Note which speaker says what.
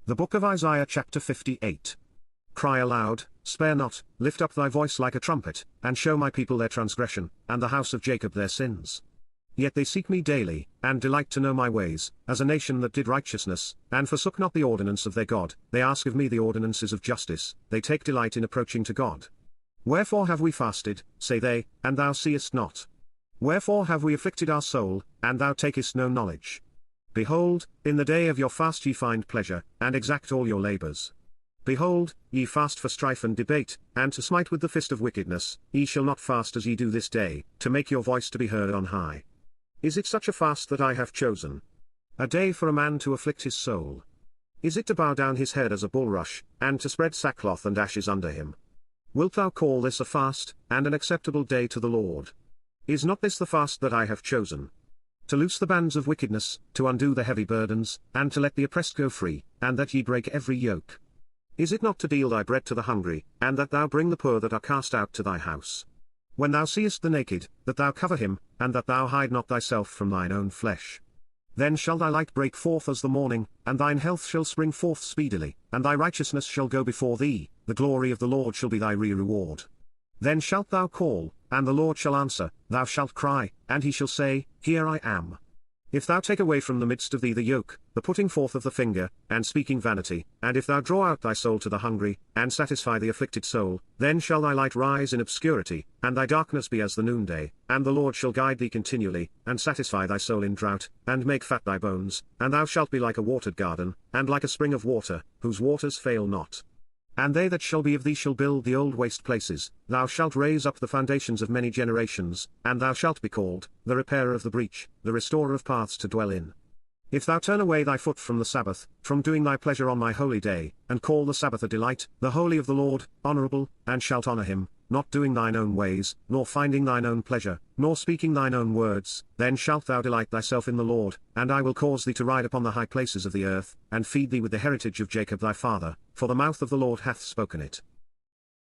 Speaker 1: The Book of Isaiah chapter 58. Cry aloud, spare not, lift up thy voice like a trumpet, and show my people their transgression, and the house of Jacob their sins. Yet they seek me daily, and delight to know my ways, as a nation that did righteousness, and forsook not the ordinance of their God. They ask of me the ordinances of justice, they take delight in approaching to God. Wherefore have we fasted, say they, and thou seest not? Wherefore have we afflicted our soul, and thou takest no knowledge? Behold, in the day of your fast ye find pleasure, and exact all your labors. Behold, ye fast for strife and debate, and to smite with the fist of wickedness. Ye shall not fast as ye do this day, to make your voice to be heard on high. Is it such a fast that I have chosen? A day for a man to afflict his soul? Is it to bow down his head as a bulrush, and to spread sackcloth and ashes under him? Wilt thou call this a fast, and an acceptable day to the Lord? Is not this the fast that I have chosen? To loose the bands of wickedness, to undo the heavy burdens, and to let the oppressed go free, and that ye break every yoke. Is it not to deal thy bread to the hungry, and that thou bring the poor that are cast out to thy house? When thou seest the naked, that thou cover him, and that thou hide not thyself from thine own flesh. Then shall thy light break forth as the morning, and thine health shall spring forth speedily, and thy righteousness shall go before thee, the glory of the Lord shall be thy reward. Then shalt thou call, and the Lord shall answer, thou shalt cry, and he shall say, Here I am. If thou take away from the midst of thee the yoke, the putting forth of the finger, and speaking vanity, and if thou draw out thy soul to the hungry, and satisfy the afflicted soul, then shall thy light rise in obscurity, and thy darkness be as the noonday, and the Lord shall guide thee continually, and satisfy thy soul in drought, and make fat thy bones, and thou shalt be like a watered garden, and like a spring of water, whose waters fail not. And they that shall be of thee shall build the old waste places, thou shalt raise up the foundations of many generations, and thou shalt be called, the repairer of the breach, the restorer of paths to dwell in. If thou turn away thy foot from the Sabbath, from doing thy pleasure on my holy day, and call the Sabbath a delight, the holy of the Lord, honorable, and shalt honor him, not doing thine own ways, nor finding thine own pleasure, nor speaking thine own words, then shalt thou delight thyself in the Lord, and I will cause thee to ride upon the high places of the earth, and feed thee with the heritage of Jacob thy father, for the mouth of the Lord hath spoken it.